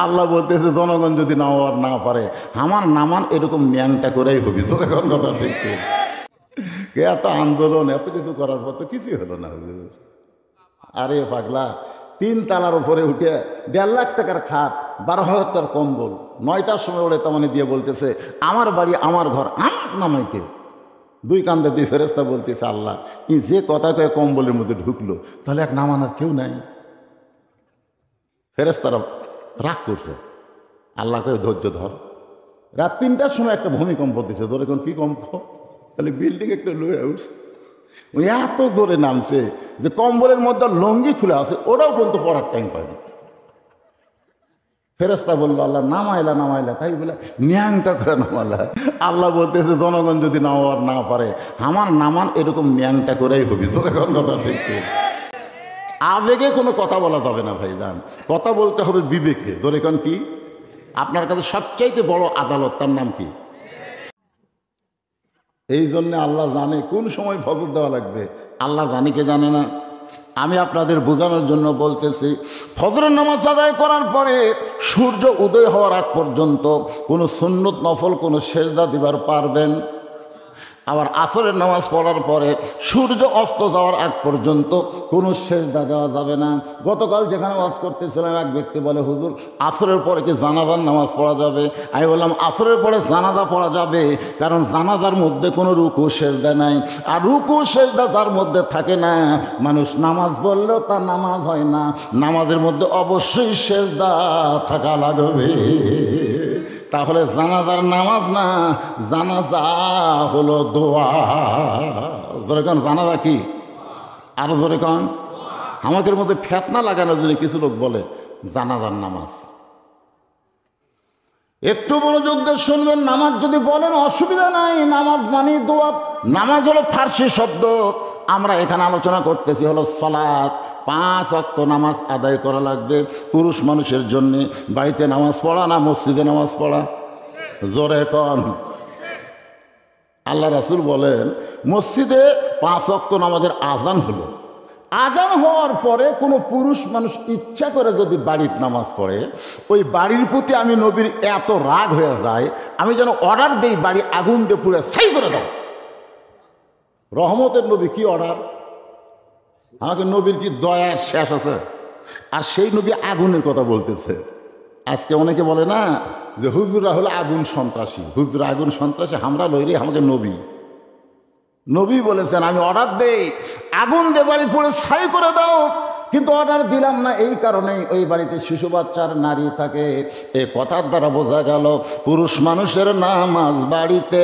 আল্লাহ বলতেছে জনগণ যদি নামার না পারে আমার নামান এরকম ন্যাংটা করেই হবি। জনগণ কথা ঠিক এত আন্দোলন এত কিছু করার পর তো কিছুই হলো না হুজুর। আরে পাগলা, 3 তালার উপরে উঠে 1.5 লাখ টাকার খাট, 12,000 টাকার কম্বল, 9টার সময় ওড়ে তামানি দিয়ে বলতেছে আমার বাড়ি আমার ঘর আমার নামাইকে। 2 কান্দে 2 ফেরেস্তা বলতেছে আল্লাহ যে কথা কয়ে কম্বলের মধ্যে ঢুকলো তাহলে এক নামানোর কেউ নাই। ফেরেস্তারা রাগ করছে, আল্লাহ কয়ে ধৈর্য ধর। রাত 3টার সময় একটা ভূমিকম্প দিচ্ছে। ধরে কোন কি কম্প? তাহলে বিল্ডিং একটা লয়ে উঠছে, ওই এত জোরে নামছে যে কম্বলের মধ্যে লঙ্গি খুলে আছে, ওটাও পর্যন্ত পড়ার টাইম পায়নি। ফেরেস্তা বললো আল্লাহ নামাইলা, তাই বলে ন্যাংটা করে নামালা। আল্লাহ বলতেছে জনগণ যদি নামার না পারে আমার নামান এরকম ন্যাংটা করেই হবি। জনগণ কথা ঠিক। আবেগে কোনো কথা বলা যাবে না ভাইজান, কথা বলতে হবে বিবেকে। জনগণ কি আপনার কাছে সবচাইতে বড় আদালত, তার নাম কি? এই জন্যে আল্লাহ জানে কোন সময় ফজর দেওয়া লাগবে। আল্লাহ জানে কে জানে না? আমি আপনাদের বোঝানোর জন্য বলতেছি, ফজরের নামাজ আদায় করার পরে সূর্য উদয় হওয়ার আগ পর্যন্ত কোনো সুন্নত নফল কোনো সেজদা দিবার পারবেন। আবার আসরের নামাজ পড়ার পরে সূর্য অস্ত যাওয়ার আগ পর্যন্ত কোনো সেজদা দেওয়া যাবে না। গতকাল যেখানে ওয়াজ করতেছিলাম এক ব্যক্তি বলে হুজুর আসরের পরে কি জানাজার নামাজ পড়া যাবে? আমি বললাম আসরের পরে জানাজা পড়া যাবে, কারণ জানাজার মধ্যে কোনো রুকু সেজদা নাই। আর রুকু সেজদা যার মধ্যে থাকে না, মানুষ নামাজ পড়লেও তার নামাজ হয় না। নামাজের মধ্যে অবশ্যই সেজদা থাকা লাগবে। তাহলে জানাজার নামাজ না, জানাজা হলো দোয়া। জোরে কান জানাজা কি? আরো জোরে কান। আমাদের মধ্যে ফেতনা লাগানোর জন্য কিছু লোক বলে জানাজার নামাজ। একটু মনোযোগ দিয়ে শুনবেন, নামাজ যদি বলেন অসুবিধা নাই, নামাজ মানে দোয়া। নামাজ হলো ফার্সি শব্দ, আমরা এখানে আলোচনা করতেছি হলো সালাত। 5 ওয়াক্ত নামাজ আদায় করা লাগবে পুরুষ মানুষের জন্য। বাড়িতে নামাজ পড়া না মসজিদে নামাজ পড়া? জোরে কন। আল্লাহ রাসূল বলেন মসজিদে 5 ওয়াক্ত নামাজের আজান হলো, আজান হওয়ার পরে কোনো পুরুষ মানুষ ইচ্ছা করে যদি বাড়িতে নামাজ পড়ে, ওই বাড়ির প্রতি আমি নবীর এত রাগ হয়ে যায়, আমি যেন অর্ডার দেই বাড়ি আগুন দিয়ে পুড়ে ছাই করে দাও। রহমতের নবী কি অর্ডার? আমাকে নবীর কি দয়ার শেষ আছে? আর সেই নবী আগুনের কথা বলতেছে। আজকে অনেকে বলে না যে হুজুরা হলো আগুন সন্ত্রাসী, হুজুরা আগুন সন্ত্রাসী, আমরা লইরে আমাকে নবী বলেছেন আমি অর্ডার দেই আগুন দিয়ে বাড়ি পুড়ে ছাই করে দাও। কিন্তু অর্ডার দিলাম না এই কারণেই ওই বাড়িতে শিশু বাচ্চার নারী থাকে। এই কথার দ্বারা বোঝা গেল পুরুষ মানুষের নামাজ বাড়িতে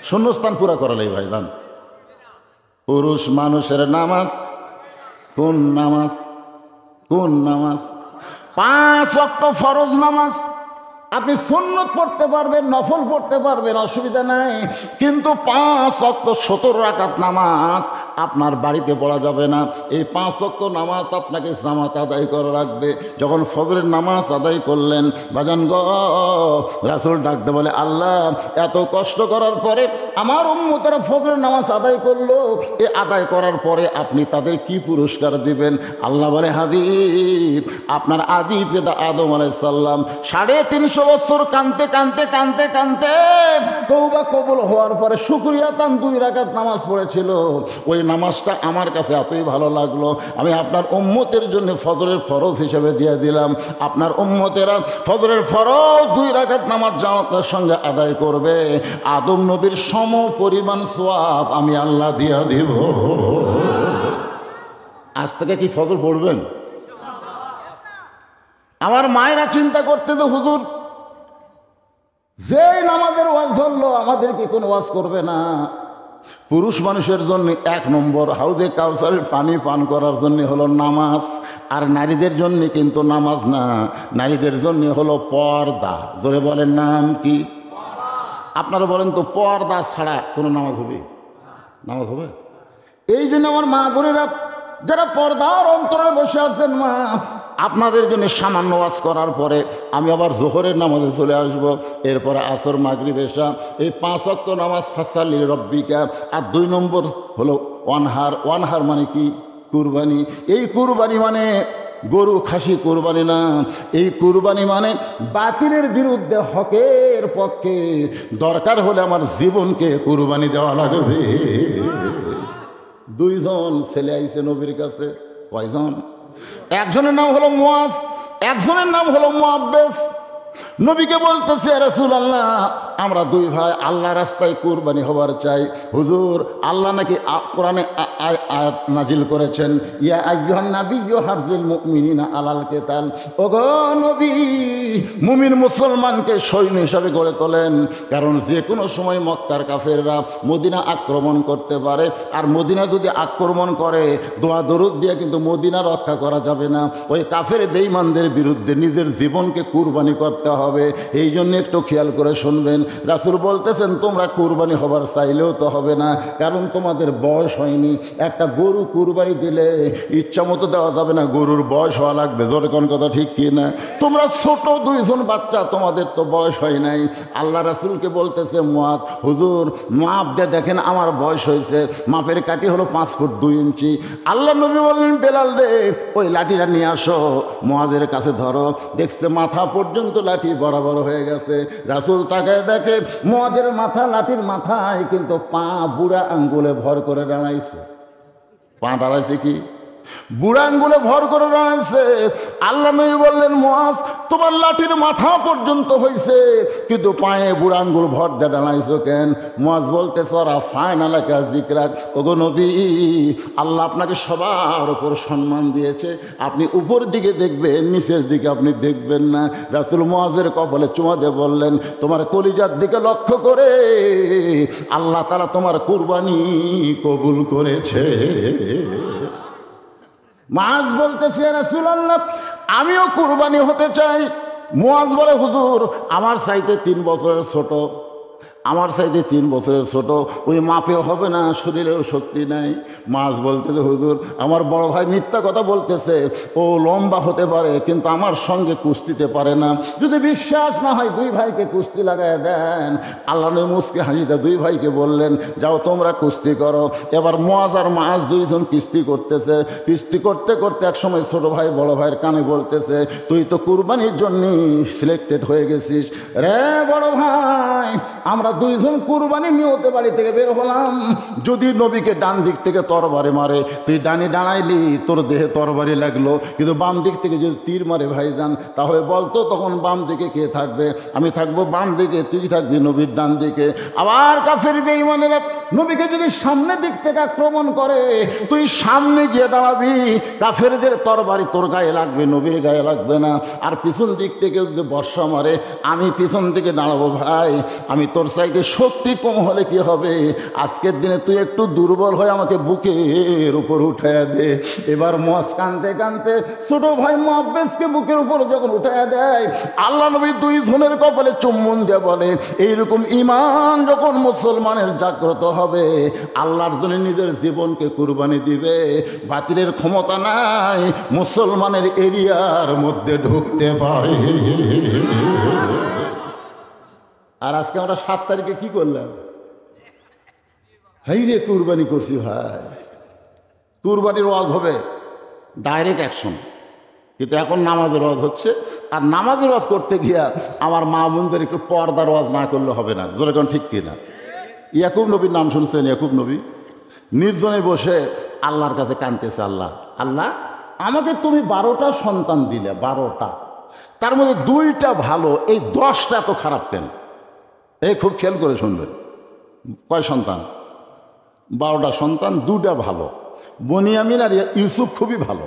শূন্যস্থান পুরা করালেই ভাইজান। পুরুষ মানুষের নামাজ কোন নামাজ? 5 ওয়াক্ত ফরজ নামাজ। আপনি সুন্নত পড়তে পারবেন, নফল পড়তে পারবেন, অসুবিধা নাই। কিন্তু 5 ওয়াক্ত 70 রাকাত নামাজ আপনার বাড়িতে পড়া যাবে না। এই 5 ওয়াক্ত নামাজ আপনাকে জামাত আদায় করা লাগবে। যখন ফজরের নামাজ আদায় করলেন বাজান গো, রাসূল ডাকতে বলে আল্লাহ এত কষ্ট করার পরে আমার উম্মতেরা ফজরের নামাজ আদায় করলো, এ আদায় করার পরে আপনি তাদের কি পুরস্কার দিবেন? আল্লাহ বলে হাবিব আপনার আদি পিতা আদম আলাইহিস সালাম 350 বছর কানতে তওবা কবুল হওয়ার পরে শুকরিয়া তান 2 রাকাত নামাজ পড়েছিল। ওই নামাজটা আমার কাছে এতই ভালো লাগলো, আমি আপনার উম্মতের জন্য ফজরের ফরজ হিসেবে দিয়ে দিলাম। আপনার উম্মতেরা ফজরের ফরজ 2 রাকাত নামাজ জামাতের সঙ্গে আদায় করবে, আদম নবীর সম পরিমাণ সওয়াব আমি আল্লাহ দিয়ে দিব। আজ থেকে কি ফজর পড়বেন? আমার মায়েরা চিন্তা করতে তো হুজুর যে নামাজের ওয়াজ ধরলো আমাদেরকে কোনো ওয়াজ করবে না। পুরুষ মানুষের জন্য 1 নম্বর হাউজে কাউসারের পানি পান করার জন্য হলো নামাজ, আর নারীদের জন্য কিন্তু নামাজ না, নারীদের জন্য হলো পর্দা। জোরে বলেন নাম কি? আপনারা বলেন তো পর্দা ছাড়া কোনো নামাজ হবে? নামাজ হবে? এই জন্য আমার মা বোনেরা যারা পর্দার অন্তরে বসে আছেন, মা আপনাদের জন্য সামান্য ওয়াজ করার পরে আমি আবার জোহরের নামাজে চলে আসব। এরপরে আসর মাগরিব এশা এই 5 ওয়াক্ত নামাজ ফাসালি রব্বিকা। আর 2 নম্বর হলো ওয়ানহার। ওয়ানহার মানে কি? কুরবানি। এই কুরবানি মানে গরু খাসি কুরবানি না, এই কুরবানি মানে বাতিলের বিরুদ্ধে হকের পক্ষে। দরকার হলে আমার জীবনকে কুরবানি দেওয়া লাগবে। দুইজন ছেলে আইছে নবীর কাছে। কয়জন? একজনের নাম হলো মুয়াজ, একজনের নাম হলো মুআব্বেস। নবীকে বলতেছে, রাসূলুল্লাহ আমরা দুই ভাই আল্লাহ রাস্তায় কুরবানি হবার চাই। হুজুর, আল্লাহ নাকি কোরআনে আয়াত নাজিল করেছেন, ইয়া আইয়ুহান নাবিয়্যু হারজিল মুমিনিনা আলাল কিতাল। ওগো নবী, মুমিন মুসলমানকে সৈন্য হিসাবে গড়ে তোলেন, কারণ যে কোনো সময় মক্কার কাফেররা মদিনা আক্রমণ করতে পারে। আর মদিনা যদি আক্রমণ করে, দোয়া দরুদ দিয়ে কিন্তু মদিনা রক্ষা করা যাবে না। ওই কাফের বেঈমানদের বিরুদ্ধে নিজের জীবনকে কুরবানি করতে হবে। এই জন্য একটু খেয়াল করে শুনবেন। রাসূল বলতেছেন, তোমরা কুরবানি হবার চাইলেও তো হবে না, কারণ তোমাদের বয়স হয়নি। একটা গরু কুরবানি দিলে ইচ্ছা মতো দেওয়া যাবে না, গরুর বয়স হওয়া লাগবে। জোরে কোন কথা ঠিক কি না? তোমরা ছোট দুইজন বাচ্চা, তোমাদের তো বয়স হয় নাই। আল্লাহ রাসূলকে বলতেছে মুয়াজ, হুজুর মাপ দিয়ে দেখেন আমার বয়স হয়েছে। মাপের কাঠি হলো 5 ফুট 2 ইঞ্চি। আল্লাহ নবী বললেন, বেলাল রে ওই লাঠিটা নিয়ে আসো। মুয়াজের কাছে ধরো। দেখছে মাথা পর্যন্ত লাঠি বরাবর হয়ে গেছে। রাসূল তাকায় দেখে মুয়াজের মাথা, লাঠির মাথায় কিন্তু পা বুড়া আঙ্গুলে ভর করে দাঁড়াইছে। পা দাঁড়াইছে কি? বুড়া আঙ্গুলে ভর করে দাঁড়াইছে। আল্লাহ নবী বললেন, মুয়াজ তোমার লাঠির মাথা পর্যন্ত হয়েছে, কিন্তু পায়ে বুড়া আঙ্গুল ভর দিয়ে দাঁড়াইছো কেন? মুয়াজ বলতে, সরা ফাইনালাকা যিকরাক। ওগো নবী, আল্লাহ আপনাকে সবার উপর সম্মান দিয়েছে, আপনি উপর দিকে দেখবেন, নিচের দিকে আপনি দেখবেন না। রাসূল মুয়াজের কপালে চুমা দিয়ে বললেন, তোমার কলিজার দিকে লক্ষ্য করে আল্লাহ তাআলা তোমার কুরবানি কবুল করেছে। মুয়াজ বলতেছে, রাসূলুল্লাহ আমিও কুরবানি হতে চাই। মুয়াজ বলে, হুজুর আমার চাইতে 3 বছরের ছোট, আমার চাইতে 3 বছরের ছোট, ওই মাপেও হবে না, শরীরেও শক্তি নাই। মুয়াজ বলতেছে, হুজুর আমার বড় ভাই মিথ্যা কথা বলতেছে, ও লম্বা হতে পারে কিন্তু আমার সঙ্গে কুস্তিতে পারে না। যদি বিশ্বাস না হয় 2 ভাইকে কুস্তি লাগায় দেন। আল্লাহ নবী মুচকে হাসিতে 2 ভাইকে বললেন, যাও তোমরা কুস্তি করো। এবার মুয়াজ আর মুয়াজ দুইজন কুস্তি করতেছে। কুস্তি করতে করতে একসময় ছোট ভাই বড় ভাইয়ের কানে বলতেছে, তুই তো কুরবানির জন্য সিলেক্টেড হয়ে গেছিস রে বড় ভাই। আমরা দুইজন কুরবানি নিয়তে বাড়ি থেকে বের হলাম। যদি নবীকে ডান দিক থেকে তরবারি মারে, তুই ডানে দাঁড়াইলি, তোর দেহে তরবারি লাগলো, কিন্তু বাম দিক থেকে যদি তীর মারে ভাইজান, তাহলে বলতো তখন বাম দিকে কে থাকবে? আমি থাকবো বাম দিকে, তুই থাকবি নবীর ডান দিকে। আবার কাফের বেঈমানেরা নবীকে যদি সামনের দিক থেকে আক্রমণ করে, তুই সামনে গিয়ে দাঁড়াবি, কাফেরদের তরবারি তোর গায়ে লাগবে, নবীর গায়ে লাগবে না। আর পিছন দিক থেকে যদি বর্ষা মারে, আমি পিছন দিকে দাঁড়াবো। ভাই আমি তোর চাইতে শক্তি কম হলে কি হবে? আজকের দিনে তুই একটু দুর্বল হয়ে আমাকে বুকের উপর উঠাইয়া দে। এবার মুয়াজ কানতে কানতে ছোট ভাই মুআব্বেসকে বুকের উপর যখন উঠাইয়া দেয়, আল্লাহ নবী 2 জনের কপালে চুম্বন দিয়ে বলে, এইরকম ঈমান যখন মুসলমানের জাগ্রত হবে, আল্লাহর জন্য নিজের জীবনকে কুরবানি দিবে, বাতিলের ক্ষমতা নাই মুসলমানের এরিয়ার মধ্যে ঢুকতে পারে। আর আজকে আমরা 7 তারিখে কি করলাম? হাই রে কুরবানি করছি ভাই। কুরবানির ওয়াজ হবে ডাইরেক্ট অ্যাকশন, কিন্তু এখন নামাজের ওয়াজ হচ্ছে। আর নামাজের ওয়াজ করতে গিয়া আমার মা বোনদের একটু পর্দার ওয়াজ না করলে হবে না। যেরকম ঠিক কিনা? ইয়াকুব নবীর নাম শুনছেন? ইয়াকুব নবী নির্জনে বসে আল্লাহর কাছে কাঁদতেছে, আল্লাহ আল্লাহ আমাকে তুমি 12টা সন্তান দিলে, 12টা, তার মধ্যে 2টা ভালো, এই 10টা তো খারাপ কেন? এই খুব খেয়াল করে শুনবেন। কয় সন্তান? 12টা সন্তান, 2টা ভালো, বনিয়ামিন আর ইউসুফ খুবই ভালো,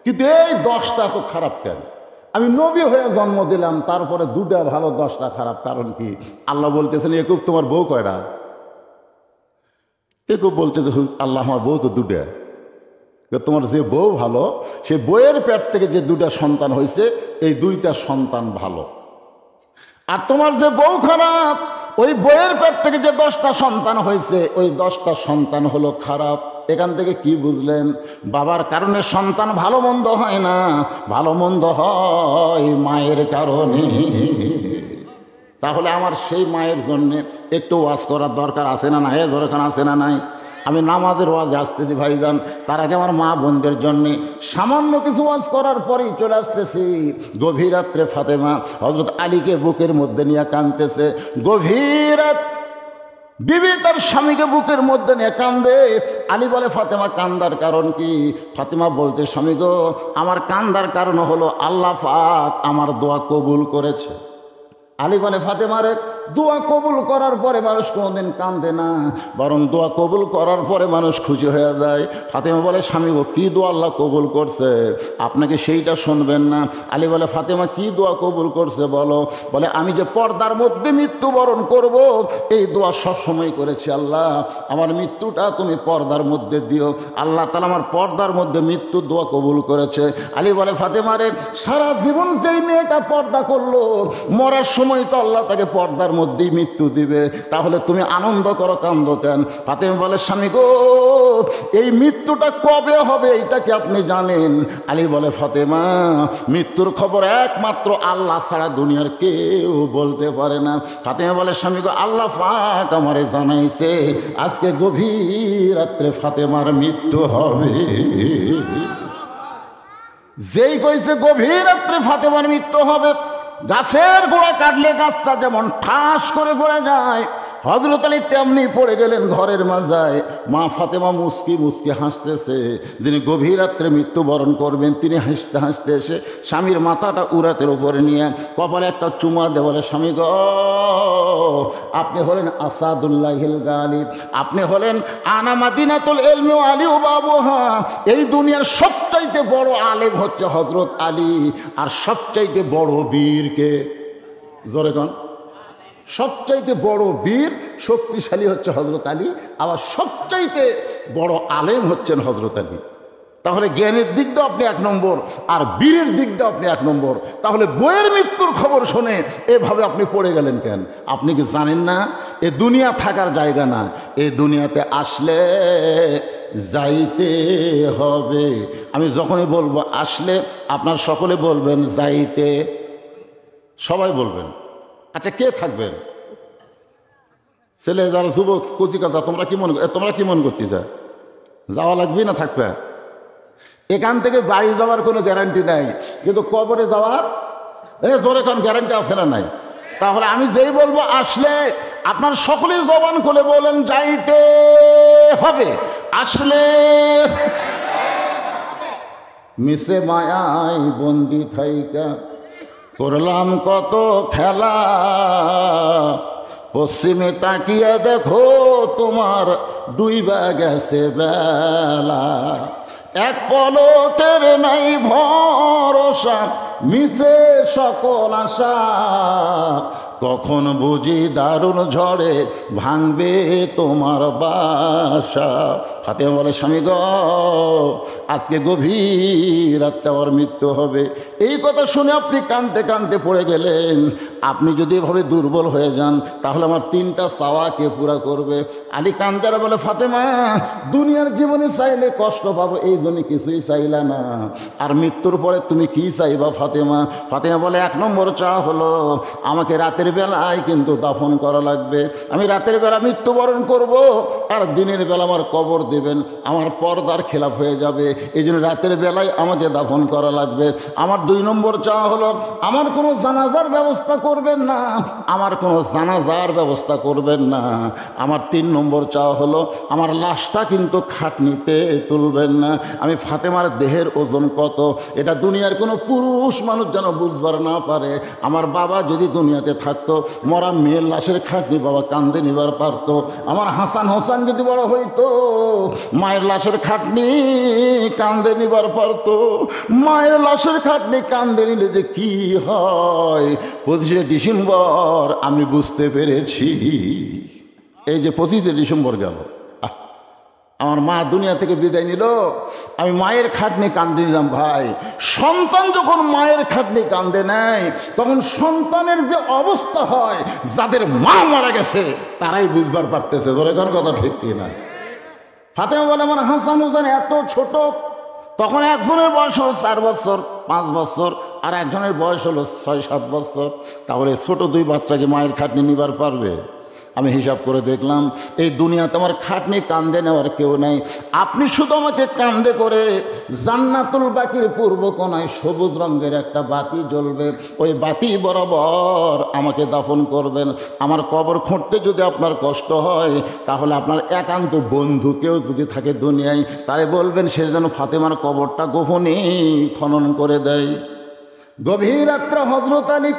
কিন্তু এই 10টা তো খারাপ কেন? আমি নবী হয়ে জন্ম দিলাম, তারপরে 2টা ভালো 10টা খারাপ, কারণ কি? আল্লাহ বলতেছেন, ইয়াকুব তোমার বউ কয়টা? ইয়াকুব বলতেছে, আল্লাহ আমার বউ তো 2টা। তোমার যে বউ ভালো, সে বইয়ের পেট থেকে যে 2টা সন্তান হয়েছে, এই 2টা সন্তান ভালো। আর তোমার যে বউ খারাপ, ওই বইয়ের পেট থেকে যে 10টা সন্তান হয়েছে, ওই 10টা সন্তান হলো খারাপ। এখান থেকে কি বুঝলেন? বাবার কারণে সন্তান ভালো মন্দ হয় না, ভালো মন্দ হয় মায়ের কারণে। তাহলে আমার সেই মায়ের জন্যে একটু ওয়াজ করার দরকার আছে না নাই? দরকার আছে না নাই? আমি নামাজের ওয়াজে আসতেছি ভাইজান, তার আগে আমার মা বোনদের জন্যে সামান্য কিছু ওয়াজ করার পরেই চলে আসতেছি। গভীর রাত্রে ফাতেমা হযরত আলীকে বুকের মধ্যে নিয়ে কাঁদতেছে। গভীর রাত বিবি তার স্বামীকে বুকের মধ্যে নিয়ে কান্দে। আলী বলে, ফাতেমা কান্দার কারণ কি? ফাতেমা বলতে, স্বামী গো, আমার কান্দার কারণ হলো আল্লাহ পাক আমার দোয়া কবুল করেছে। আলী বলে, ফাতেমারে, দোয়া কবুল করার পরে মানুষ কোনোদিন কান্দে না, বরং দোয়া কবুল করার পরে মানুষ খুশি হয়ে যায়। ফাতেমা বলে, স্বামী গো, কী দোয়া আল্লাহ কবুল করছে, আপনাকে সেইটা শুনবেন না? আলী বলে, ফাতেমা কী দোয়া কবুল করছে বলো? বলে, আমি যে পর্দার মধ্যে মৃত্যুবরণ করব, এই দোয়া সবসময় করেছি, আল্লাহ আমার মৃত্যুটা তুমি পর্দার মধ্যে দিও। আল্লাহ তাআলা আমার পর্দার মধ্যে মৃত্যুর দোয়া কবুল করেছে। আলী বলে, ফাতেমারে, সারা জীবন যেই মেয়েটা পর্দা করলো, মরার সময় তো আল্লাহ তাকে পর্দার মধ্যেই মৃত্যু দিবে, তাহলে তুমি আনন্দ করো, কান্দো কেন? ফাতেমা বলে, স্বামী গো, এই মৃত্যুটা কবে হবে এটা কি আপনি জানেন? আলী বলে, ফাতেমা, মৃত্যুর খবর একমাত্র আল্লাহ ছাড়া দুনিয়ার কেউ বলতে পারে না। ফাতেমা বলে, স্বামী গো, আল্লাহ পাক আমারে জানাইছে আজকে গভীর রাত্রে ফাতেমার মৃত্যু হবে। যেই কইছে গভীর রাত্রে ফাতেমার মৃত্যু হবে, গাছের গোড়া কাটলে গাছটা যেমন ঠাস করে পড়ে যায়, হযরত আলী তেমনি পড়ে গেলেন ঘরের মাজায়। মা ফাতেমা মুস্কি মুস্কি হাসতেছে। যিনি গভীর রাত্রে মৃত্যুবরণ করবেন, তিনি হাসতে হাসতে এসে স্বামীর মাথাটা উরাতের উপরে নিয়ে কপালে একটা চুমা দিয়ে বলে, স্বামী গো, আপনি হলেন আসাদুল্লাহিল গালিব, আপনি হলেন আনা মাদিনাতুল ইলমি ওয়া আলী বাবুহা। এই দুনিয়ার সবচাইতে বড় আলেম হচ্ছে হযরত আলী, আর সবচাইতে বড় বীরকে, জোরে কোন, সবচাইতে বড় বীর শক্তিশালী হচ্ছে হযরত আলী, আবার সবচাইতে বড় আলেম হচ্ছেন হযরত আলী। তাহলে জ্ঞানের দিক দিয়ে আপনি এক নম্বর, আর বীরের দিক দিয়ে আপনি এক নম্বর। তাহলে বইয়ের মৃত্যুর খবর শুনে এভাবে আপনি পড়ে গেলেন কেন? আপনি কি জানেন না এ দুনিয়া থাকার জায়গা না, এই দুনিয়াতে আসলে যাইতে হবে। আমি যখনই বলবো আসলে, আপনার সকলে বলবেন যাইতে, সবাই বলবেন। আচ্ছা, কে থাকবেন? ছেলে যারা যুবক কচি কাজা, তোমরা কি মনে করতে যা যাওয়া লাগবে না থাকবে? এখান থেকে বাড়ি যাওয়ার কোনো গ্যারান্টি নাই, কিন্তু কবরে যাওয়ার জোরে কোন গ্যারান্টি আছে না নাই? তাহলে আমি যেই বলবো আসলে, আপনার সকলেই জবান খুলে বলেন যাইতে হবে। আসলে মিশে মায়ায় বন্দি থাইকা করলাম কত খেলা, পশ্চিমে তাকিয়ে দেখো তোমার ডুইবা গেছে বেলা, এক পলকের নাই ভরসা, মিশে সকল আশা, কখন বুঝি দারুণ ঝড়ে ভাঙবে তোমার বাসা। ফাতেমা বলে, স্বামী গো, আজকে গভীর রাতে আমার মৃত্যু হবে। এই কথা শুনে আপনি কাঁদতে কাঁদতে পড়ে গেলেন। আপনি যদি এভাবে দুর্বল হয়ে যান, তাহলে আমার তিনটা চাওয়া কে পুরা করবে? আলী কান্দারা বলে, ফাতেমা, দুনিয়ার জীবনে চাইলে কষ্ট পাবো, এই জন্য কিছুই চাইলা না, আর মৃত্যুর পরে তুমি কি চাইবা ফাতেমা? ফাতেমা বলে, এক নম্বর চাওয়া হলো আমাকে রাতের বেলায় কিন্তু দাফন করা লাগবে। আমি রাতের বেলা মৃত্যুবরণ করব, আর দিনের বেলা আমার কবর দেবেন, আমার পর্দার খেলাপ হয়ে যাবে, এই জন্য রাতের বেলায় আমাকে দাফন করা লাগবে। আমার দুই নম্বর চাওয়া হলো আমার কোনো জানাজার ব্যবস্থা করবেন না, আমার কোনো জানাজার ব্যবস্থা করবেন না। আমার তিন নম্বর চাওয়া হলো আমার লাশটা কিন্তু খাটনিতে তুলবেন না। আমি ফাতেমার দেহের ওজন কত এটা দুনিয়ার কোনো পুরুষ মানুষ যেন বুঝবার না পারে। আমার বাবা যদি দুনিয়াতে থাকতো, মরা মেয়ের লাশের খাটনি বাবা কান্দে নিবার পারত। আমার হাসান হোসেন যদি বড় হইতো, মায়ের লাশের খাটনি কান্দে নিবার পারত। মায়ের লাশের খাটনি কান্দে নিলে যে কি হয়, 25শে ডিসেম্বর আমি বুঝতে পেরেছি। এই যে 25শে ডিসেম্বর গেল, আমার মা দুনিয়া থেকে বিদায় নিল, আমি মায়ের খাটনি কান্দে নিলাম। ভাই, সন্তান যখন মায়ের খাটনি কান্দে নেয়, তখন সন্তানের যে অবস্থা হয়, যাদের মা মারা গেছে তারাই বুঝবার পারতেছে। ধরে কোন কথা ঠিক কিনা? ফাতেমা বলে, আমার হাসান হোসেন এত ছোট, তখন একজনের বয়স হলো 4 বছর 5 বছর, আর একজনের বয়স হলো 6-7 বছর। তাহলে ছোট দুই বাচ্চাকে মায়ের খাটনি নিবার পারবে? আমি হিসাব করে দেখলাম এই দুনিয়াতে আমার খাটনি কান্দে নেওয়ার কেউ নাই। আপনি শুধু আমাকে কান্দে করে জান্নাতুল বাকির পূর্ব কোণায় সবুজ রঙের একটা বাতি জ্বলবে, ওই বাতি বরাবর আমাকে দাফন করবেন। আমার কবর খুঁড়তে যদি আপনার কষ্ট হয়, তাহলে আপনার একান্ত বন্ধু কেউ যদি থাকে দুনিয়ায়, তাই বলবেন সে যেন ফাতেমার কবরটা গোপনে খনন করে দেয়। গভীর রাত্রে হযরত আলী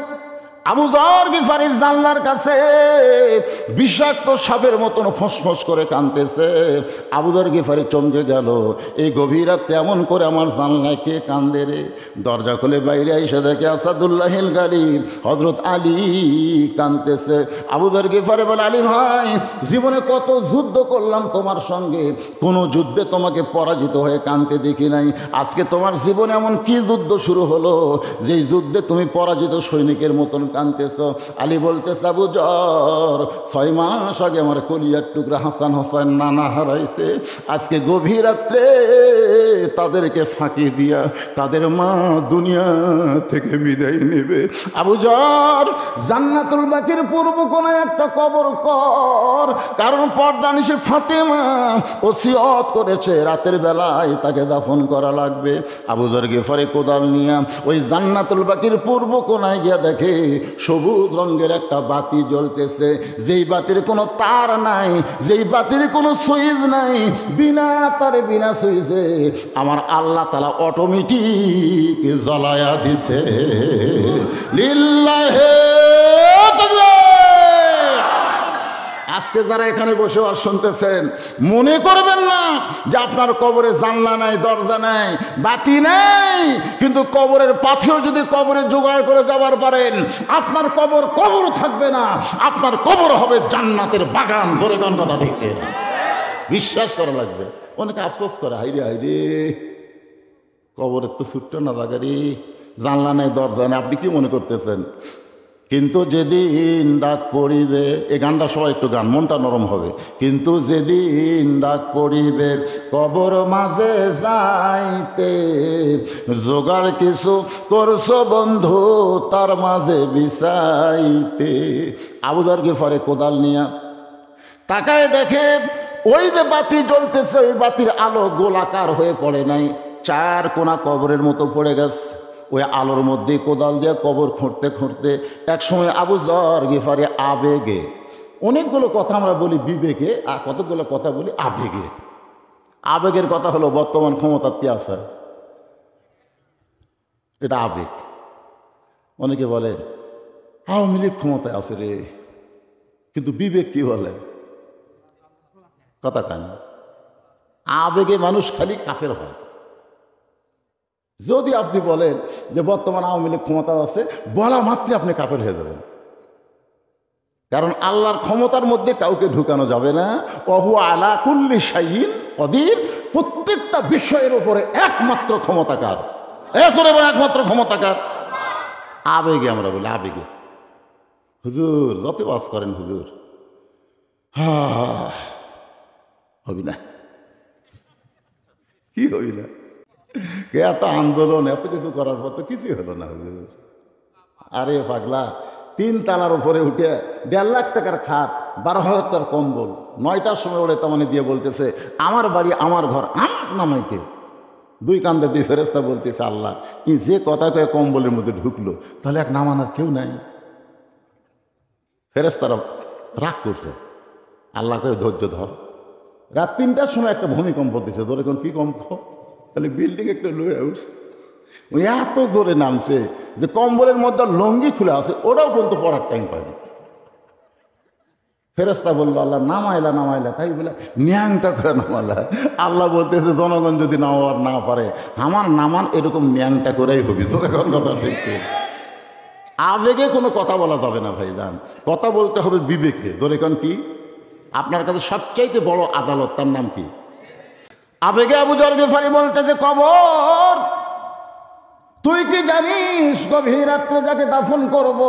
আবু যর গিফারির জানলার কাছে বিষাক্ত সাপের মতন ফোঁস করে কাঁদতেছে। আবু যর গিফারি চমকে গেল, এই গভীর রাত্রে এমন করে আমার জানলায় কে কান্দে রে? দরজা খুলে বাইরে এসে দেখে আসাদুল্লাহিল গালিব হযরত আলী কাঁদতেছে। আবু যর গিফারি বলে, আলী ভাই, জীবনে কত যুদ্ধ করলাম তোমার সঙ্গে, কোনো যুদ্ধে তোমাকে পরাজিত হয়ে কাঁদতে দেখি নাই। আজকে তোমার জীবনে এমন কি যুদ্ধ শুরু হলো যেই যুদ্ধে তুমি পরাজিত সৈনিকের মতন কাঁদতেছ? আলী বলতেছে, আবু যর, 6 মাস আগে আমার কলিজার টুকরা হাসান হোসেন নানা হারাইছে। আজকে গভীর রাত্রে তাদেরকে ফাঁকি দিয়া তাদের মা দুনিয়া থেকে বিদায় নেবে। আবু যর, জান্নাতুল বাকির পূর্ব কোণায় একটা কবর কর, কারণ পর্দা নিশে ফাতেমা ওসিয়ত করেছে রাতের বেলায় তাকে দাফন করা লাগবে। আবু যর গিফারি কোদাল নিয়ে ওই জান্নাতুল বাকির পূর্ব কোণায় গিয়া দেখে সবুজ রঙের একটা বাতি জ্বলতেছে, যেই বাতির কোনো তার নাই, যেই বাতির কোনো সুইচ নাই, বিনা তারে বিনা সুইচে আমার আল্লাহ তাআলা অটোমেটিক জ্বলায়া দিছে। লিল্লাহে তাকবীর। আজকে যারা এখানে বসে আর শুনতেছেন, মনে করবেন না যে আপনার কবরে জানলা নাই, দরজা নাই, বাতি নাই, কিন্তু কবরের পাথেও যদি কবরে জোগাড় করে যাবার পারেন, আপনার কবর থাকবে না, আপনার কবর হবে জান্নাতের বাগান। ধরে কোন কথা ঠিক না? বিশ্বাস করা লাগবে। অনেকে আফসোস করে, হাইরে কবরের তো ছোট্ট না বাগারি, জানলা নাই, দরজা নাই। আপনি কি মনে করতেছেন? কিন্তু যেদিন ডাক পড়িবে, এই গানটা সবাই একটু গান, মনটা নরম হবে। কিন্তু যেদিন ডাক পড়িবে কবর মাঝে যাইতে, জোগাড় কিছু করছো বন্ধু তার মাঝে বিছাইতে। আবু যর গিফারি কোদাল নিয়া তাকায় দেখে ওই যে বাতি জ্বলতেছে, ওই বাতির আলো গোলাকার হয়ে পড়ে নাই, 4 কোণা কবরের মতো পড়ে গেছে। ওই আলোর মধ্যে কোদাল দিয়ে কবর খুঁড়তে একসময় আবু যর গিফারি আবেগে, অনেকগুলো কথা আমরা বলি বিবেকে, আর কতগুলো কথা বলি আবেগে। আবেগের কথা হলো বর্তমান ক্ষমতা কি আছে, এটা আবেগ। অনেকে বলে আওয়ামী লীগ ক্ষমতায় আছে রে, কিন্তু বিবেক কি বলে? কথা কানে। আবেগে মানুষ খালি কাফের হয়। যদি আপনি বলেন যে বর্তমান আওয়ামী লীগ ক্ষমতা আছে, বলা মাত্রে আপনি কাফের হয়ে যাবেন। কারণ আল্লাহর ক্ষমতার মধ্যে কাউকে ঢুকানো যাবে না। ওহু আলা কুল্লি শাইইন কদির, প্রত্যেকটা বিষয়ের উপরে একমাত্র ক্ষমতাকার, একমাত্র ক্ষমতাকার। আবেগে আমরা বলি, আবেগে। হুজুর যত ওয়াজ করেন হুজুর, হবি না, কি হবি না, এত আন্দোলন এত কিছু করার পর তো কিছুই হলো না হুজুর। আরে পাগলা, 3 তালার উপরে উঠে 1.5 লাখ টাকার খাট, 12,000 টাকার কম্বল, 9টার সময় ওড়ে তামানি দিয়ে বলতেছে আমার বাড়ি আমার ঘর আমার নামাইকে। 2 কান্দে 2 ফেরেশতা বলতেছে আল্লাহ যে কথা কয়ে কম্বলের মধ্যে ঢুকলো, তাহলে এক নামানোর কেউ নাই। ফেরেশতারা রাগ করছে, আল্লাহ কয়ে ধৈর্য ধর। রাত 3টার সময় একটা ভূমিকম্প দিচ্ছে, ধরে কোন কি কম্প, তাহলে বিল্ডিং একটা লয়ে উঠছে, এত জোরে নামছে যে কম্বলের মধ্যে লঙ্গি খুলে আছে, ওটাও পর্যন্ত পড়ার টাইম পায়নি। ফেরেশতা বললো আল্লাহ নামাইলা, তাই বলে ন্যাংটা করে নামালা। আল্লাহ বলতেছে জনগণ যদি নামাবার না পারে, আমার নামান এরকম ন্যাংটা করেই হবি। জোরে কোন কথা ঠিক? আবেগে কোনো কথা বলা যাবে না ভাইজান, কথা বলতে হবে বিবেকে। জোরে কোন কি? আপনার কাছে সবচাইতে বড় আদালত, তার নাম কি? আবেগে আবু যর গিফারি বলতেছে কবর, তুই কি জানিস গভীর রাত্রে যাকে দাফন করব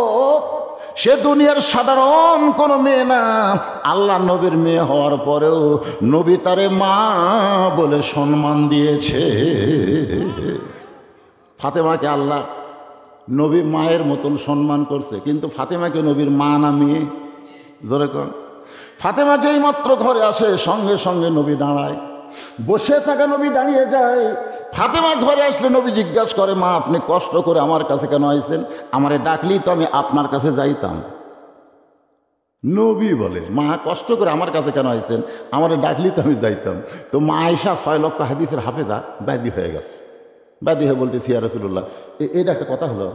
সে দুনিয়ার সাধারণ কোনো মেয়ে না, আল্লাহ নবীর মেয়ে হওয়ার পরেও নবী তারে মা বলে সম্মান দিয়েছে। ফাতেমাকে আল্লাহ নবী মায়ের মতন সম্মান করছে, কিন্তু ফাতেমাকে নবীর মা না মেয়ে? জোরে কন। ফাতেমা যেই মাত্র ঘরে আসে সঙ্গে সঙ্গে নবী দাঁড়ায়, বসে থাকা নবী দাঁড়িয়ে যায়। ফাতেমা ঘরে আসলে নবী জিজ্ঞাসা করে, মা আপনি কষ্ট করে আমার কাছে কেন আইছেন? আমারে ডাকলেই তো আমি আপনার কাছে যাইতাম। নবী বলে, মা কষ্ট করে আমার কাছে কেন আইছেন? আমারে ডাকলেই তো আমি যাইতাম। তো মা আয়েশা 6 লক্ষ হাদিসের হাফেজা ব্যাধি হয়ে গেছে। ব্যাধি হয়ে বলতেছি, ইয়া রাসূলুল্লাহ, এটা একটা কথা হলো,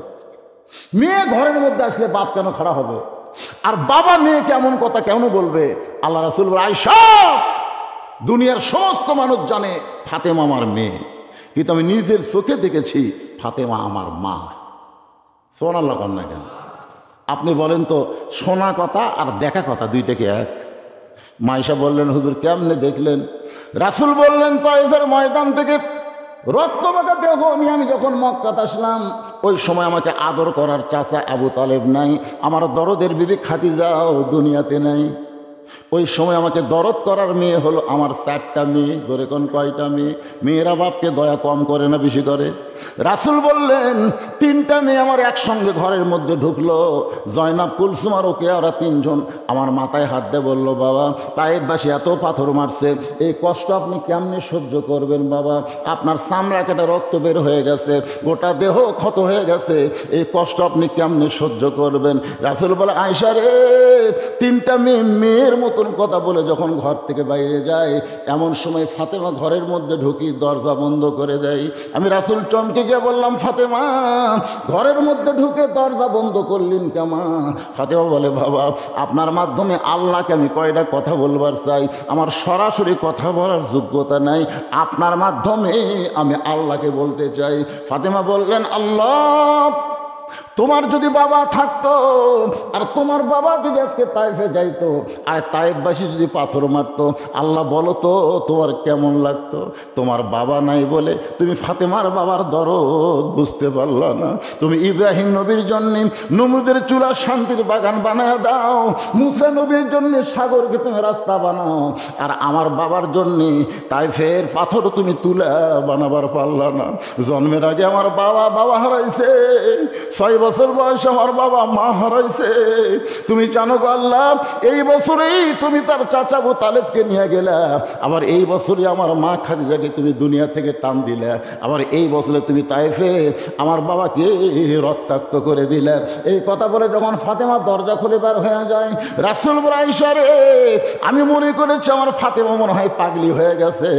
মেয়ে ঘরের মধ্যে আসলে বাপ কেন খাড়া হবে? আর বাবা মেয়েকে এমন কথা কেন বলবে? আল্লাহ রাসূল বলে, আয়েশা দুনিয়ার সমস্ত মানুষ জানে ফাতেমা আমার মেয়ে, কিন্তু আমি নিজের চোখে দেখেছি ফাতেমা আমার মা। সুবহানাল্লাহ কন্যা কেন? আপনি বলেন তো, শোনা কথা আর দেখা কথা দুইটাকে এক? মাইশা বললেন, হুজুর কেমনে দেখলেন? রাসূল বললেন, তায়েফের ময়দান থেকে রক্তমাখা দেহ নিয়ে আমি যখন মক্কাত আসলাম, ওই সময় আমাকে আদর করার চাচা আবু তালেব নাই, আমার দরদের বিবি খাদিজাও দুনিয়াতে নাই। ওই সময় আমাকে দরদ করার মেয়ে হলো আমার 4টা মেয়ে। ধরে কোন কয়টা মেয়ে? মেয়েরা বাপকে দয়া কম করে না বেশি করে? রাসূল বললেন, 3টা মেয়ে আমার একসঙ্গে ঘরের মধ্যে ঢুকলো, জয়নাব, কুলসুম আর ওকে, ওরা 3 জন আমার মাথায় হাত দিয়ে বলল, বাবা তায়েফবাসী এত পাথর মারছে, এই কষ্ট আপনি কেমনে সহ্য করবেন বাবা? আপনার চামড়া কেটে রক্ত বের হয়ে গেছে, গোটা দেহ ক্ষত হয়ে গেছে, এই কষ্ট আপনি কেমনে সহ্য করবেন? রাসূল বলে, আয়েশা রে, 3টা মেয়ের মতন কথা বলে যখন ঘর থেকে বাইরে যায়, এমন সময় ফাতেমা ঘরের মধ্যে ঢুকি, দরজা বন্ধ করে দেয়। আমি রাসূল চমকে গিয়ে বললাম, ফাতেমা ঘরের মধ্যে ঢুকে দরজা বন্ধ করলেন কেমা? ফাতেমা বলে, বাবা আপনার মাধ্যমে আল্লাহকে আমি কয়টা কথা বলবার চাই, আমার সরাসরি কথা বলার যোগ্যতা নাই, আপনার মাধ্যমে আমি আল্লাহকে বলতে চাই। ফাতেমা বললেন, আল্লাহ তোমার যদি বাবা থাকতো আর তোমার বাবা যদি আজকে তায়েফে যাইতো আর তায়েফবাসী যদি পাথর মারতো, আল্লাহ বলো তো তোমার কেমন লাগতো? তোমার বাবা নাই বলে তুমি ফাতেমার বাবার দরদ বুঝতে পারলা না। তুমি ইব্রাহিম নবীর জন্য নমরুদের চুলা শান্তির বাগান বানায় দাও, মুসা নবীর জন্য সাগরকে তুমি রাস্তা বানাও, আর আমার বাবার জন্য তায়েফের পাথর তুমি তুলা বানাবার পারলা না। জন্মের আগে আমার বাবা হারাইছে, 6 বছর বয়সে আমার বাবা মা হারাইছে। তুমি জানো গো আল্লাহ, এই বছরেই তুমি তার চাচা আবু তালেবকে নিয়ে গেলা, আবার এই বছরই আমার মা খাদিজাকে তুমি দুনিয়া থেকে টান দিলে, আবার এই বছরে তুমি তায়েফে আমার বাবাকে রক্তাক্ত করে দিলে। এই কথা বলে যখন ফাতেমা দরজা খুলে বার হয়ে যায়, রাসূল বলে, আয়েশা রে, আমি মনে করেছি আমার ফাতেমা মনে হয় পাগলি হয়ে গেছে।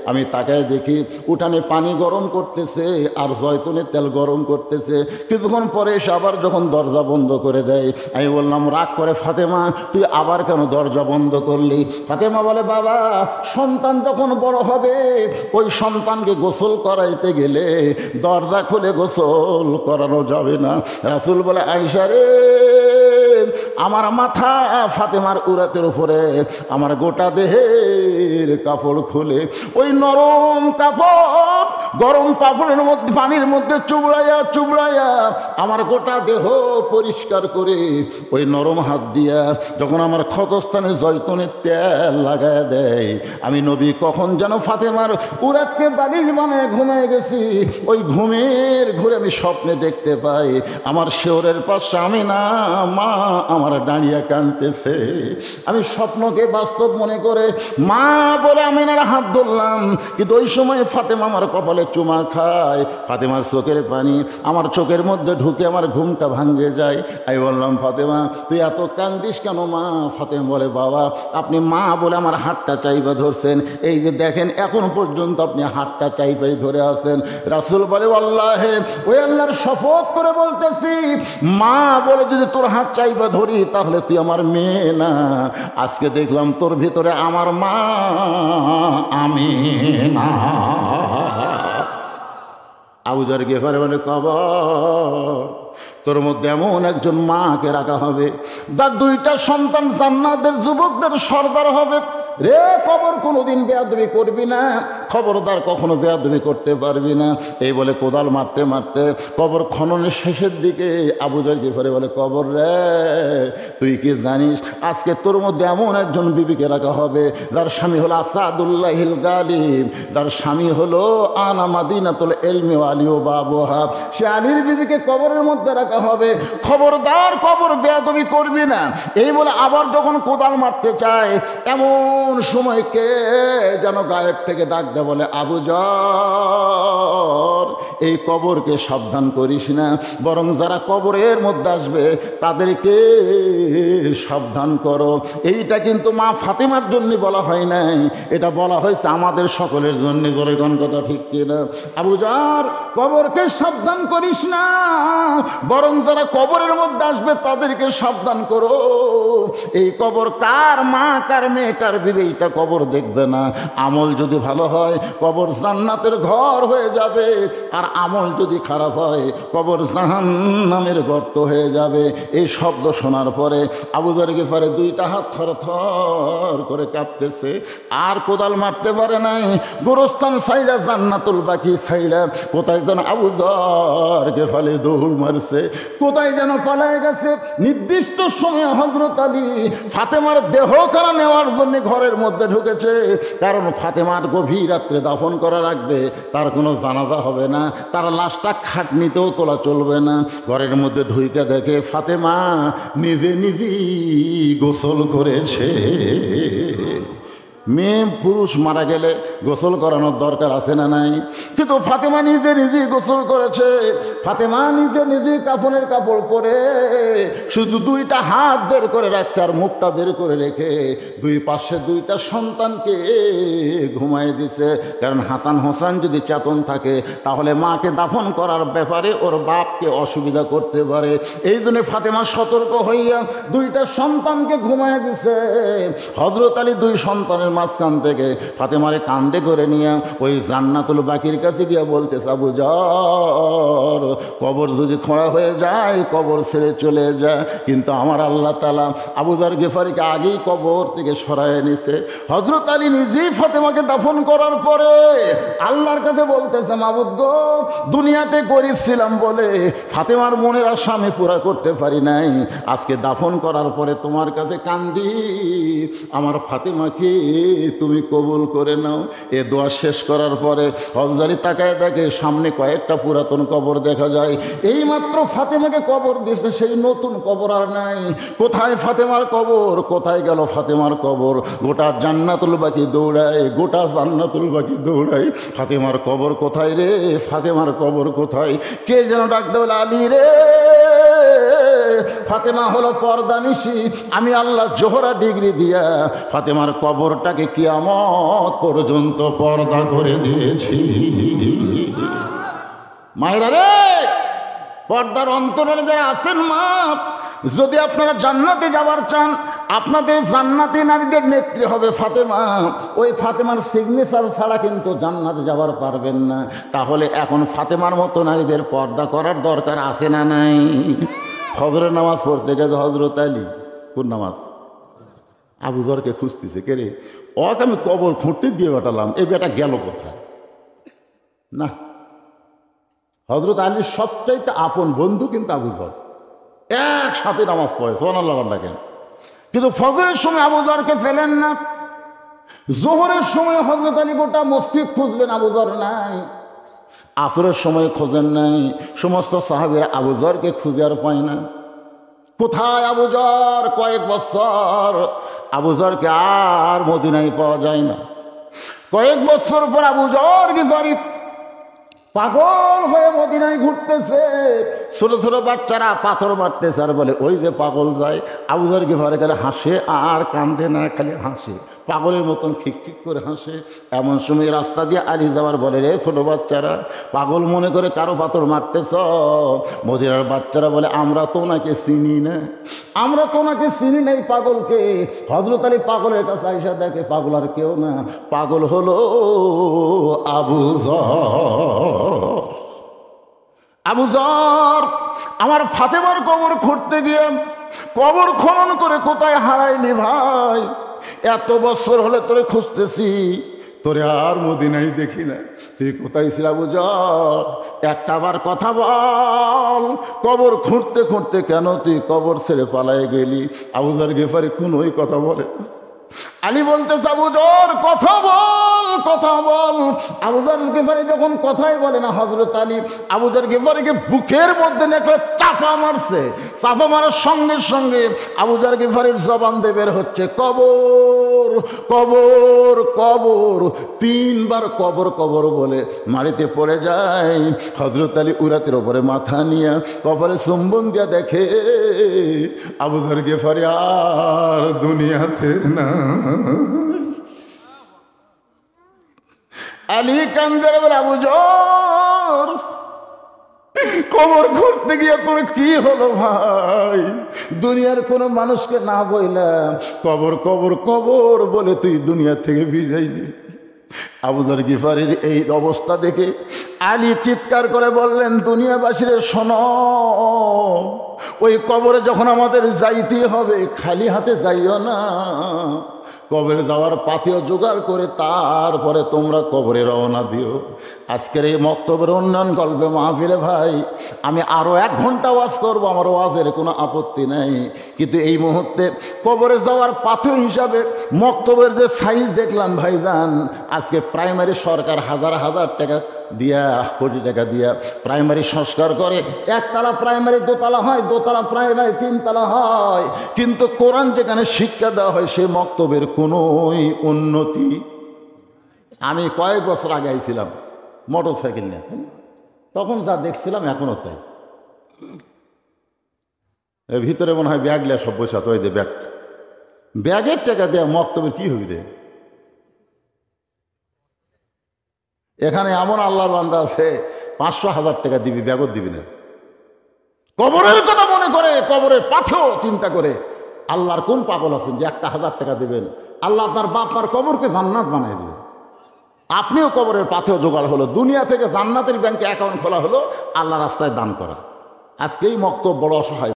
আমি তাকায় দেখি উঠানে পানি গরম করতেছে আর জয়তুনের তেল গরম করতেছে। কিছুক্ষণ পরে এসে আবার যখন দরজা বন্ধ করে দেয়, আমি বললাম, রাগ করে ফাতেমা তুই আবার কেন দরজা বন্ধ করলি? ফাতেমা বলে, বাবা সন্তান যখন বড় হবে, ওই সন্তানকে গোসল করাইতে গেলে দরজা খুলে গোসল করানো যাবে না। রাসূল বলে, আয়েশা রে, আমার মাথা ফাতেমার উরাতের উপরে আমার গোটা দেহের কাপড় খুলে ওই নরম কাপড় গরম কাপড়ের মধ্যে পানির মধ্যে চুবড়াইয়া আমার গোটা দেহ পরিষ্কার করে ওই নরম হাত দিয়া যখন আমার ক্ষতস্থানে জয়তুনের তেল লাগায় দেয়, আমি নবী কখন যেন ফাতেমার উরাতকে বালিশ বানায় ঘুমিয়ে গেছি। ওই ঘুমের ঘুরে আমি স্বপ্নে দেখতে পাই আমার শেওরের পাশে আমি না মা আমার দাঁড়িয়ে কাঁদতেছে। আমি স্বপ্নকে বাস্তব মনে করে মা বলে আমিনার হাত ধরলাম, কিন্তু ওই সময় ফাতেমা আমার কপালে চুমা খায়, ফাতেমার চোখের পানি আমার চোখের মধ্যে ঢুকে আমার ঘুমটা ভাঙে যায়। আমি বললাম, ফাতেমা তুই এত কান্দিস কেন মা? ফাতেমা বলে, বাবা আপনি মা বলে আমার হাতটা চাইবা ধরছেন, এই যে দেখেন এখন পর্যন্ত আপনি হাতটা চাইবাই ধরে আছেন। রাসূল বলে, আল্লাহে ওই আল্লাহর শপথ করে বলতেছি, মা বলে যদি তোর হাত চাইবা ধরি তাহলে তুই আমার মেয়ে না। আজকে দেখলাম তোর ভিতরে আমার মা আমি না। আবু যর গেফারি বলে, কবর তোর মধ্যে এমন একজন মাকে রাখা হবে যার 2টা সন্তান জান্নাতের যুবকদের সর্দার হবে। রে কবর কোনোদিন বেয়াদবি করবি না, খবরদার কখনো বেয়াদবি করতে পারবি না। এই বলে কোদাল মারতে মারতে কবর খননের শেষের দিকে আবু যর গিফারি বলে, কবর রে, তুই কি জানিস আজকে তোর মধ্যে এমন একজন বিবিকে রাখা হবে যার স্বামী হলো আসাদুল্লাহিল গালিব, যার স্বামী হলো আনা মাদিনাতুল ইলমি ওয়া আলী বাবুহা, সে আলীর বিবিকে কবরের মধ্যে রাখা হবে, খবরদার কবর বেয়াদবি করবি না। এই বলে আবার যখন কোদাল মারতে চায় এমন সময় কে যেন গায়েব থেকে ডাক দেয়, বলে আবু যর, এই কবরকে সাবধান করিস না, বরং যারা কবরের মধ্যে আসবে তাদেরকে সাবধান করো। এইটা কিন্তু মা ফাতেমার জন্য বলা হয় নাই, এটা বলা হয়েছে আমাদের সকলের জন্য। জোরে কোন কথা ঠিক কিনা? আবু যর, কবরকে সাবধান করিস না, বরং যারা কবরের মধ্যে আসবে তাদেরকে সাবধান করো। এই কবর কার মা, কার মেয়ে, কার বিবি, এটা কবর দেখবে না। আমল যদি ভালো হয় কবর জান্নাতের ঘর হয়ে যাবে, আর আমল যদি খারাপ হয় কবর জাহান্নামের গর্ত হয়ে যাবে। এই শব্দ শোনার পরে আবু যর গিফারি দুইটা হাত থরথর করে কাঁপতেছে, আর কোদাল মারতে পারে নাই। গোরস্থান সাইলা জান্নাতুল বাকি সাইলা কোথায় যেন আবু যর গিফারি দৌড় মারছে, কোথায় যেন পালায় গেছে। নির্দিষ্ট সময়ে হযরত আলী ফাতেমার দেহখানা নেওয়ার জন্য ঘরের মধ্যে ঢুকেছে, কারণ ফাতেমার গভীর রাত্রে দাফন করা লাগবে, তার কোনো জানাজা হবে না, তার লাশটা খাটনিতেও তোলা চলবে না। ঘরের মধ্যে ঢুকে দেখে ফাতেমা নিজে নিজেই গোসল করেছে। মেয়ে পুরুষ মারা গেলে গোসল করানোর দরকার আছে না নাই? কিন্তু ফাতেমা নিজে নিজেই গোসল করেছে। ফাতেমা নিজে নিজে কাফনের কাপড় পরে শুধু দুইটা হাত বের করে রাখছে, আর মুখটা বের করে রেখে দুই পাশে দুইটা সন্তানকে ঘুমায় দিছে। কারণ হাসান হোসেন যদি চেতন থাকে তাহলে মাকে দাফন করার ব্যাপারে ওর বাপকে অসুবিধা করতে পারে। এই জন্য ফাতেমা সতর্ক হইয়া দুইটা সন্তানকে ঘুমায় দিছে। হযরত আলী দুই সন্তানের মাঝখান থেকে ফাতেমারে কান্দে করে নিয়ে ওই জান্নাতুল বাকির কাছে গিয়ে বলতেছে, আবু যর, কবর যদি খোঁড়া হয়ে যায় কবর ছেড়ে চলে যায়, কিন্তু আমার আল্লাহ তাআলা আবু যর গিফারিকে আগেই কবর থেকে সরায় নিছে। হযরত আলী নিজেই ফাতেমাকে দাফন করার পরে আল্লাহর কাছে বলতেছে, মাবুদ গো, দুনিয়াতে গরিব ছিলাম বলে ফাতেমার মনের আশা আমি পুরা করতে পারি নাই, আজকে দাফন করার পরে তোমার কাছে কান্দি, আমার ফাতেমাকে তুমি কবুল করে নাও। এ দোয়া শেষ করার পরে হযরত আলী তাকায় দেখে সামনে কয়েকটা পুরাতন কবর দেখা যায়। এই মাত্র ফাতেমাকে কবর দিয়েছে, সেই নতুন কবর আর নাই। কোথায় ফাতেমার কবর, কোথায় গেল ফাতেমার কবর? গোটা জান্নাতুল বাকি দৌড়ায়, গোটা জান্নাতুল বাকি দৌড়ায়, ফাতেমার কবর কোথায় রে, ফাতেমার কবর কোথায়? কে যেন ডাক দেয়, আলী রে, ফাতেমা হলো পর্দানিশী, আমি আল্লাহ জোহরা ডিগ্রি দিয়া ফাতেমার কবরটাকে কিয়ামত পর্যন্ত পর্দা করে দিয়েছি। মায়েরা রে, পর্দার অন্তরালে যারা আছেন মা, যদি আপনারা জান্নাতে যাবার চান, আপনাদের জান্নাতি নারীদের নেত্রী হবে ফাতেমা। ওই ফাতেমার সিগনেচার ছাড়া কিন্তু জান্নাতে যাবার পারবেন না। তাহলে এখন ফাতেমার মতো নারীদের পর্দা করার দরকার আছে না নাই? ফজরের নামাজ পড়তে গেছে হযরত আলী, কোন নামাজ? আবু যরকে খুঁজতেছে, কে রে, ওকে আমি কবর খুঁড়তে দিয়ে বেটালাম, এই বেটা গেল কোথায়? না, হযরত আলীর সবচাইতে আপন বন্ধু কিন্তু আবু যর, একসাথে নামাজ পড়ে, সুবহানাল্লাহ ডাকেন। কিন্তু ফজরের সময় আবু যরকে ফেলেন না। জোহরের সময় হযরত আলী গোটা মসজিদ খুঁজলেন, আবু যর নাই। আসরের সময় খোঁজেন নাই। সমস্ত সাহাবীরা আবু যরকে খুঁজে আর পায় না। কোথায় আবু যর? কয়েক বছর আবু যরকে আর মদিনায় পাওয়া যায় না। কয়েক বছর পর আবু যর গিফারি পাগল হয়ে মদিনায় ঘুরতেছে। ছোট ছোট বাচ্চারা পাথর মারতেছে আর বলে, ওই যে পাগল যায়। আবু যর গিফারি গেলে হাসে আর কান্দে না, খালি হাসে, পাগলের মতন খিকখিক করে হাসে। এমন সময় রাস্তা দিয়ে আলী যাওয়ার বলে, রে ছোট বাচ্চারা, পাগল মনে করে কারো পাথর মারতেছ? মদিনার বাচ্চারা বলে, আমরা তো ওনাকে চিনি না, আমরা তো ওনাকে চিনি নাই পাগলকে। হযরত আলী পাগলের কাছে আইসা দেখে পাগল আর কেউ না, পাগল হলো আবু যর। আবু যর আমার ফাতেমার কবর খুঁড়তে গিয়ে কবর খনন করে কোথায় হারাইলি ভাই? এত বছর হলে তোরে খুঁজতেছি, তোরে আর মদিনায় দেখি না, তুই কোথায় ছিল আবু যর? একটা বার কথা বল, কবর খুঁড়তে খুঁড়তে কেন তুই কবর ছেড়ে পালায় গেলি? আবু যর গিফারি কোনোই কথা বলে না। আলী বলতে আবু যর কথা বল, কথা বল। আবু যর গিফারি যখন কথাই বলে না, হযরত আলী আবু যর গিফারিকে বুকের মধ্যে একটা চাপা মারছে। চাপা মারার সঙ্গে সঙ্গে আবু যর গিফারির জবান দিয়ে বের হচ্ছে কবর কবর কবর। 3 বার কবর কবর বলে মাটিতে পড়ে যায়। হযরত আলী উরাতের ওপরে মাথা নিয়ে কবরে চুম্বন দিয়া দেখে আবু যর গিফারি আর দুনিয়াতে না। আলী কান্দের বলে আবু যর কবর খুঁড়তে গিয়ে তোর কি হলো ভাই? দুনিয়ার কোনো মানুষকে না বইলাম, কবর কবর কবর বলে তুই দুনিয়া থেকে বিদায় নি। আবু যর গিফারির এই অবস্থা দেখে আলী চিৎকার করে বললেন, দুনিয়াবাসীরে শোনো, ওই কবরে যখন আমাদের যাইতে হবে খালি হাতে যাইও না, কবরে যাওয়ার পাথেয় জোগাড় করে তারপরে তোমরা কবরে রওনা দিও। আজকের এই মক্তবের উন্নয়ন গল্পে মাহফিলে ভাই আমি আরও 1 ঘন্টা ওয়াজ করবো, আমার ওয়াজের কোনো আপত্তি নাই, কিন্তু এই মুহূর্তে কবরে যাওয়ার পাথেয় হিসাবে মক্তবের যে সাইজ দেখলাম ভাইজান, আজকে প্রাইমারি সরকার হাজার হাজার টাকা দিয়া, কোটি টাকা দিয়া প্রাইমারি সংস্কার করে। 1 তলা প্রাইমারি 2 তলা হয়, 2 তলা প্রাইমারি 3 তলা হয়, কিন্তু কোরআন যেখানে শিক্ষা দেওয়া হয় সে মক্তবের কোনোই উন্নতি। আমি কয়েক বছর আগে আইছিলাম মোটর সাইকেল নিয়ে, তখন যা দেখছিলাম এখনও তাই। এর ভিতরে মনে হয় ব্যাগ লিয়া সব বসে আছে, ওই যে ব্যাগ, ব্যাগের টাকা দেয়া মক্তবের কি হবি রে? এখানে এমন আল্লাহর বান্দা আছে 500,000 টাকা দিবি, ব্যাগও দিবি না। কবরের কথা মনে করে, কবরের পাথেও চিন্তা করে। আল্লাহর কোন পাগল আছেন যে 1,000 টাকা দেবেন? আল্লাহ আপনার বাপ মার কবরকে জান্নাত বানিয়ে দেবে। আপনিও কবরের পাথেও জোগাড় হলো, দুনিয়া থেকে জান্নাতের ব্যাংকে অ্যাকাউন্ট খোলা হলো আল্লাহ রাস্তায় দান করা। আজকেই মক্তব বড় অসহায়।